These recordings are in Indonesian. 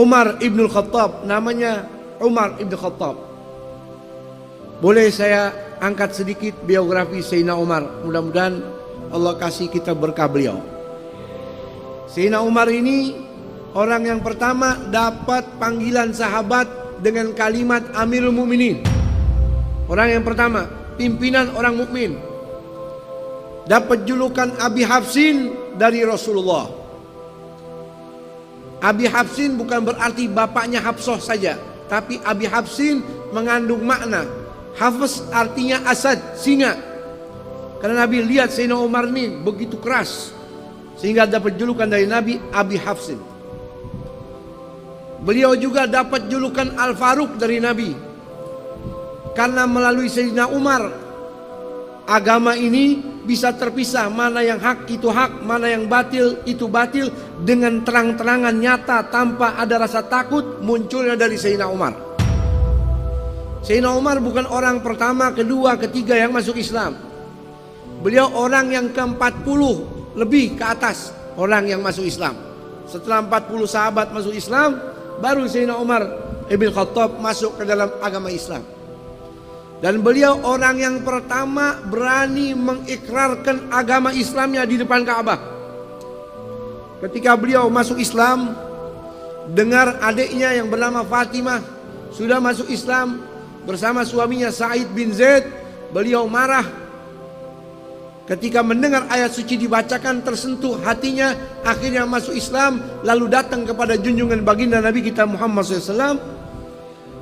Umar ibn Khattab, namanya Umar ibn Khattab. Boleh saya angkat sedikit biografi Sayyidina Umar, mudah-mudahan Allah kasih kita berkah beliau. Sayyidina Umar ini orang yang pertama dapat panggilan sahabat dengan kalimat Amirul Mukminin. Orang yang pertama, pimpinan orang mukmin. Dapat julukan Abi Hafsin dari Rasulullah. Abi Hafsin bukan berarti bapaknya Hafsah saja, tapi Abi Hafsin mengandung makna. Hafs artinya asad, singa. Karena Nabi lihat Sayyidina Umar ini begitu keras, sehingga dapat julukan dari Nabi Abi Hafsin. Beliau juga dapat julukan Al-Faruq dari Nabi. Karena melalui Sayyidina Umar, agama ini bisa terpisah, mana yang hak itu hak, mana yang batil itu batil, dengan terang-terangan nyata tanpa ada rasa takut munculnya dari Sayyidina Umar. Sayyidina Umar bukan orang pertama, kedua, ketiga yang masuk Islam. Beliau orang yang ke-40 lebih ke atas orang yang masuk Islam. Setelah 40 sahabat masuk Islam, baru Sayyidina Umar ibn Khattab masuk ke dalam agama Islam. Dan beliau orang yang pertama berani mengikrarkan agama Islamnya di depan Ka'bah. Ketika beliau masuk Islam, dengar adiknya yang bernama Fatimah sudah masuk Islam bersama suaminya Sa'id bin Zaid, beliau marah. Ketika mendengar ayat suci dibacakan, tersentuh hatinya, akhirnya masuk Islam, lalu datang kepada junjungan baginda Nabi kita Muhammad SAW.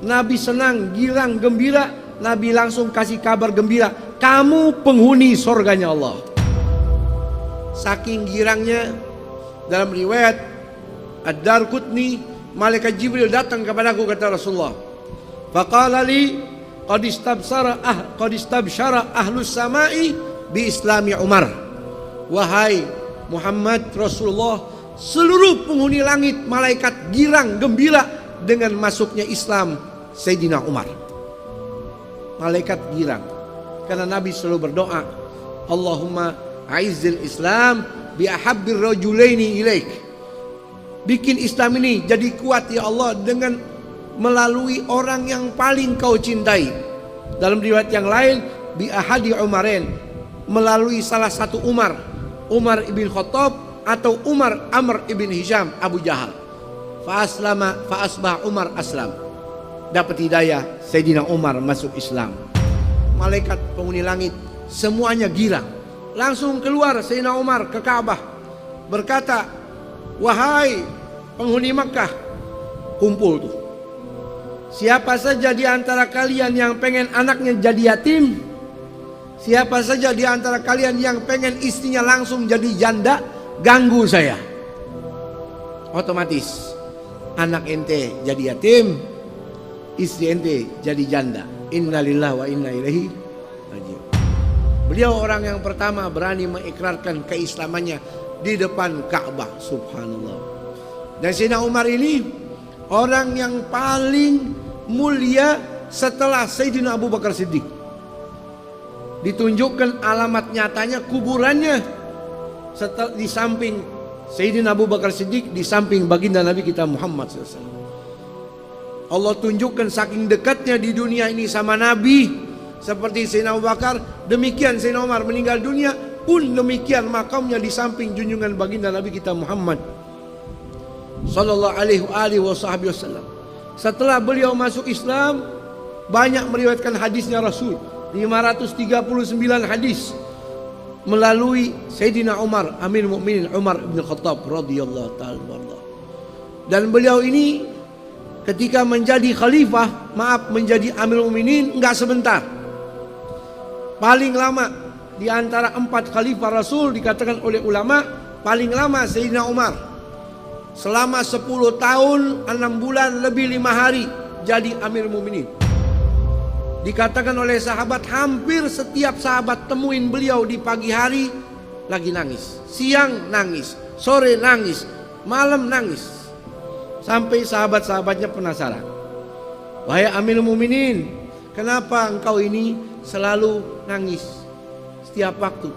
Nabi senang, girang, gembira. Nabi langsung kasih kabar gembira, kamu penghuni surganya Allah. Saking girangnya, dalam riwayat Ad-Darqutni, malaikat Jibril datang kepadaku, kata Rasulullah. Faqala li qad istabsyara ahlus samai bi islami Umar. Wahai Muhammad Rasulullah, seluruh penghuni langit malaikat girang gembira dengan masuknya Islam Sayyidina Umar. Malaikat girang karena Nabi selalu berdoa, Allahumma aizzil Islam bi ahabbir rajulaini ilaik. Bikin Islam ini jadi kuat ya Allah dengan melalui orang yang paling kau cintai. Dalam riwayat yang lain, bi ahadi Umarin, melalui salah satu Umar, Umar ibn Khattab atau Umar Amr ibn Hisham Abu Jahal. Fa aslama fa asbah Umar aslam. Dapat hidayah, Sayyidina Umar masuk Islam. Malaikat penghuni langit semuanya girang. Langsung keluar Sayyidina Umar ke Ka'bah, berkata, wahai penghuni Makkah, kumpul tuh. Siapa saja di antara kalian yang pengen anaknya jadi yatim, siapa saja di antara kalian yang pengen istrinya langsung jadi janda, ganggu saya. Otomatis anak ente jadi yatim, istri ente jadi janda. Innalillahi wa inna ilaihi raji'un. Beliau orang yang pertama berani mengikrarkan keislamannya di depan Ka'bah. Subhanallah. Dan Sayyidina Umar ini orang yang paling mulia setelah Sayyidina Abu Bakar Siddiq. Ditunjukkan alamat nyatanya kuburannya setelah di samping Sayyidina Abu Bakar Siddiq, di samping baginda Nabi kita Muhammad SAW. Allah tunjukkan saking dekatnya di dunia ini sama Nabi, seperti Sayyidina Abu Bakar, demikian Sayyidina Umar meninggal dunia pun demikian makamnya di samping junjungan baginda Nabi kita Muhammad sallallahu alaihi wasallam. Setelah beliau masuk Islam, banyak meriwayatkan hadisnya Rasul, 539 hadis melalui Sayyidina Umar, Amirul Mukminin Umar bin Khattab radhiyallahu ta'ala. Dan beliau ini ketika menjadi khalifah, menjadi Amirul Mukminin enggak sebentar. Paling lama di antara 4 khalifah Rasul dikatakan oleh ulama, paling lama Sayyidina Umar. Selama 10 tahun 6 bulan lebih 5 hari jadi Amirul Mukminin. Dikatakan oleh sahabat, hampir setiap sahabat temuin beliau di pagi hari lagi nangis, siang nangis, sore nangis, malam nangis. Sampai sahabat-sahabatnya penasaran, wahai Amirul Mukminin, kenapa engkau ini selalu nangis setiap waktu?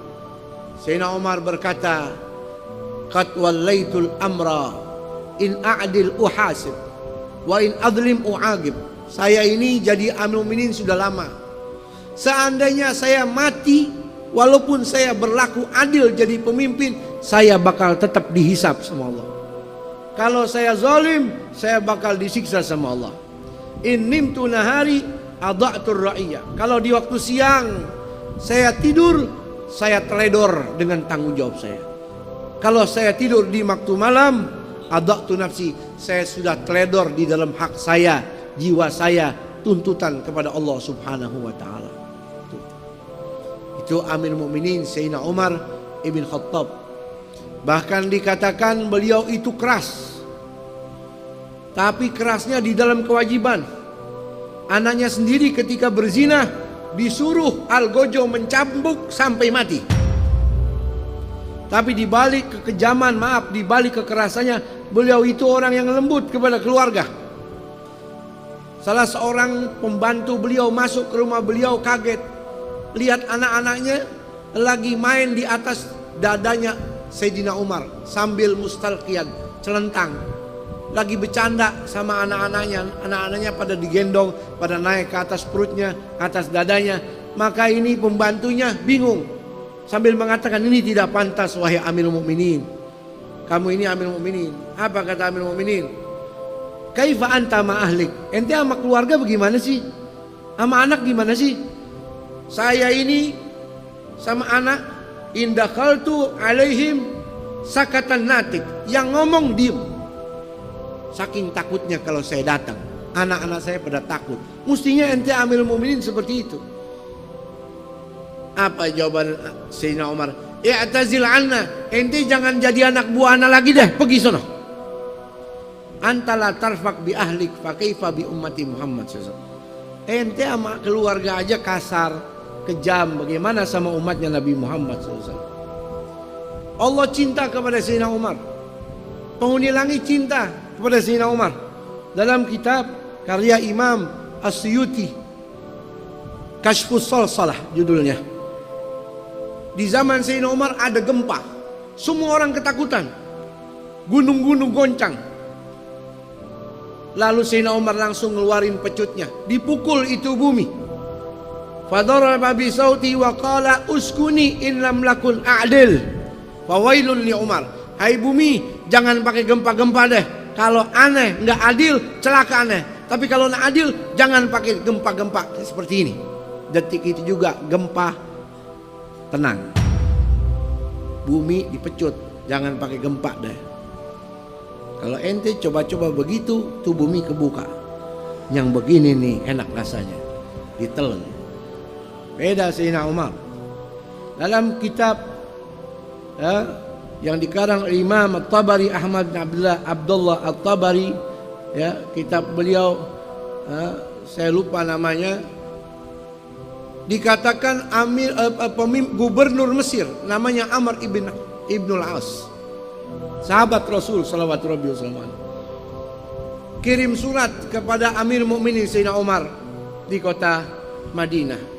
Sayyidina Umar berkata, qad wallaitul amra in a'dil uhasib Wa in adlim u'agib. Saya ini jadi Amirul Mukminin sudah lama. Seandainya saya mati, walaupun saya berlaku adil jadi pemimpin, saya bakal tetap dihisap sama Allah. Kalau saya zalim, saya bakal disiksa sama Allah. In nimtu nahari adha'tur ra'iyah. Kalau di waktu siang saya tidur, saya teledor dengan tanggung jawab saya. Kalau saya tidur di waktu malam, adha'tu nafsi, saya sudah teledor di dalam hak saya, jiwa saya, tuntutan kepada Allah Subhanahu wa taala. Itu Amirul Mukminin Sayyidina Umar ibn Khattab. Bahkan dikatakan beliau itu keras. Tapi kerasnya di dalam kewajiban. Anaknya sendiri ketika berzina disuruh Algojo mencambuk sampai mati. Tapi di balik kekejaman, di balik kekerasannya, beliau itu orang yang lembut kepada keluarga. Salah seorang pembantu beliau masuk ke rumah beliau kaget. Lihat anak-anaknya lagi main di atas dadanya Sayyidina Umar sambil mustalqiyan, celentang. Lagi bercanda sama anak-anaknya. Anak-anaknya pada digendong, pada naik ke atas perutnya, ke atas dadanya. Maka ini pembantunya bingung, sambil mengatakan, ini tidak pantas wahai Amirul Mukminin. Kamu ini Amirul Mukminin. Apa kata Amirul Mukminin? Kaifa anta ma ahlik? Ente sama keluarga bagaimana sih? Sama anak gimana sih? Saya ini sama anak indakhaltu alaihim sakatan natik. Yang ngomong diem. Saking takutnya kalau saya datang, anak-anak saya pada takut. Mestinya ente Amirul Mukminin seperti itu. Apa jawaban Sayyidina Umar? I'tazil anna, ente jangan jadi anak buah anak lagi deh, pergi sono. Antala tarfak bi ahlik fa kaifa bi ummati Muhammad sallallahu alaihi wasallam. Ente sama keluarga aja kasar, kejam, bagaimana sama umatnya Nabi Muhammad SAW. Allah cinta kepada Sayyidina Umar. Penghuni langit cinta kepada Sayyidina Umar. Dalam kitab karya Imam As-Suyuti, Kashfus Salsalah judulnya. Di zaman Sayyidina Umar ada gempa. Semua orang ketakutan. Gunung-gunung goncang. Lalu Sayyidina Umar langsung ngeluarin pecutnya. Dipukul itu bumi. Fadaraba bi sauti wa qala uskuni in lam lakun a'dil. Fawailun li Umar. Hai bumi, jangan pakai gempa-gempa deh. Kalau aneh, nggak adil, celaka aneh. Tapi kalau nggak adil, jangan pakai gempa-gempa seperti ini. Detik itu juga gempa, tenang. Bumi dipecut, jangan pakai gempa deh. Kalau ente coba-coba begitu, tuh bumi kebuka. Yang begini nih enak rasanya, ditelen. Beda Sayyidina Umar. Dalam kitab yang dikarang Imam At-Tabari, Ahmad bin Abdullah At-Tabari, kitab beliau, saya lupa namanya, dikatakan gubernur Mesir namanya Amr ibnul As, sahabat Rasul sallallahu alaihi wasallam, kirim surat kepada Amir Mukminin Sayyidina Umar di kota Madinah.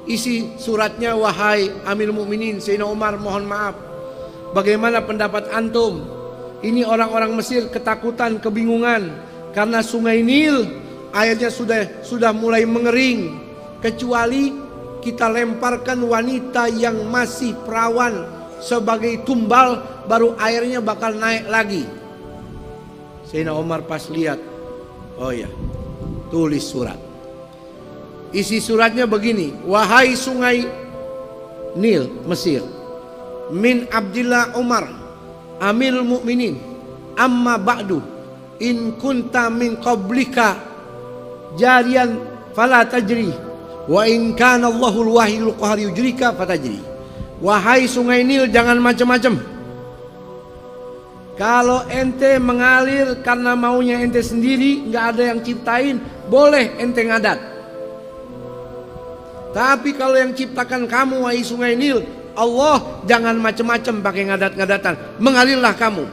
Isi suratnya, wahai Amir Mukminin Sayyidina Umar, mohon maaf, bagaimana pendapat antum? Ini orang-orang Mesir ketakutan, kebingungan karena Sungai Nil airnya sudah mulai mengering. Kecuali kita lemparkan wanita yang masih perawan sebagai tumbal, baru airnya bakal naik lagi. Sayyidina Umar pas lihat, oh ya, tulis surat. Isi suratnya begini, wahai Sungai Nil Mesir, min Abdillah Umar Amirul Mukminin, amma ba'du, in kunta min qablika jarian fala tajri, wa in kana Allahul wahidul qahar yujrika fatajri. Wahai Sungai Nil, jangan macam-macam. Kalau ente mengalir karena maunya ente sendiri, nggak ada yang ciptain, boleh ente ngadat. Tapi kalau yang ciptakan kamu, wahai Sungai Nil, Allah, jangan macam-macam pakai ngadat-ngadatan, mengalirlah kamu.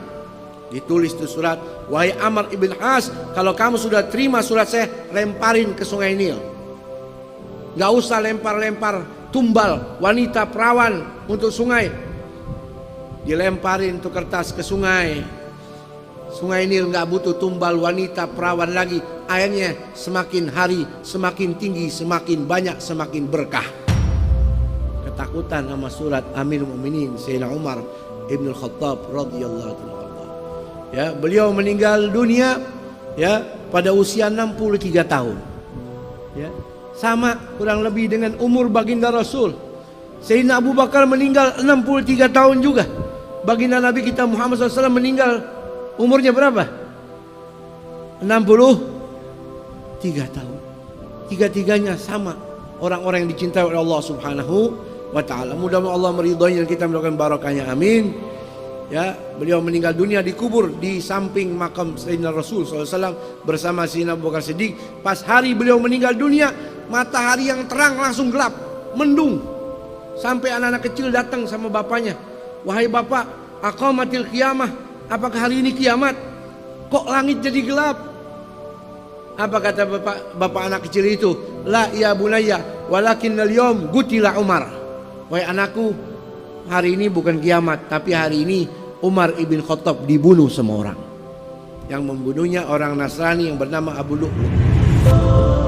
Ditulis itu surat, wahai Amr ibn As, kalau kamu sudah terima surat saya, lemparin ke Sungai Nil. Gak usah lempar-lempar tumbal wanita perawan untuk sungai. Dilemparin tuh kertas ke sungai. Sungai Nil nggak butuh tumbal wanita perawan lagi. Airnya semakin hari semakin tinggi, semakin banyak, semakin berkah. Ketakutan sama surat Amirul Mukminin Sayyidina Umar Ibn Khattab radhiyallahu anhu. Ya, beliau meninggal dunia ya pada usia 63 tahun. Ya, sama kurang lebih dengan umur baginda Rasul. Sayyidina Abu Bakar meninggal 63 tahun juga. Baginda Nabi kita Muhammad SAW meninggal umurnya berapa? 63 tahun. Tiga-tiganya sama orang-orang yang dicintai oleh Allah Subhanahu wa ta'ala. Mudah-mudahan Allah meridhai dan kita melakukan barakahnya, amin. Ya, beliau meninggal dunia dikubur di samping makam Sayyidina Rasul SAW bersama Sayyidina Abu Bakar Siddiq. Pas hari beliau meninggal dunia, matahari yang terang langsung gelap, mendung. Sampai anak-anak kecil datang sama bapaknya, "Wahai bapak, aqamatil qiyamah, apakah hari ini kiamat? Kok langit jadi gelap?" Apa kata bapak anak kecil itu? "La ya bunayya, walakin al-yawm qutila Umar." Wahai anakku, hari ini bukan kiamat, tapi hari ini Umar ibn Khattab dibunuh sama orang. Yang membunuhnya orang Nasrani yang bernama Abu Lu'lu'.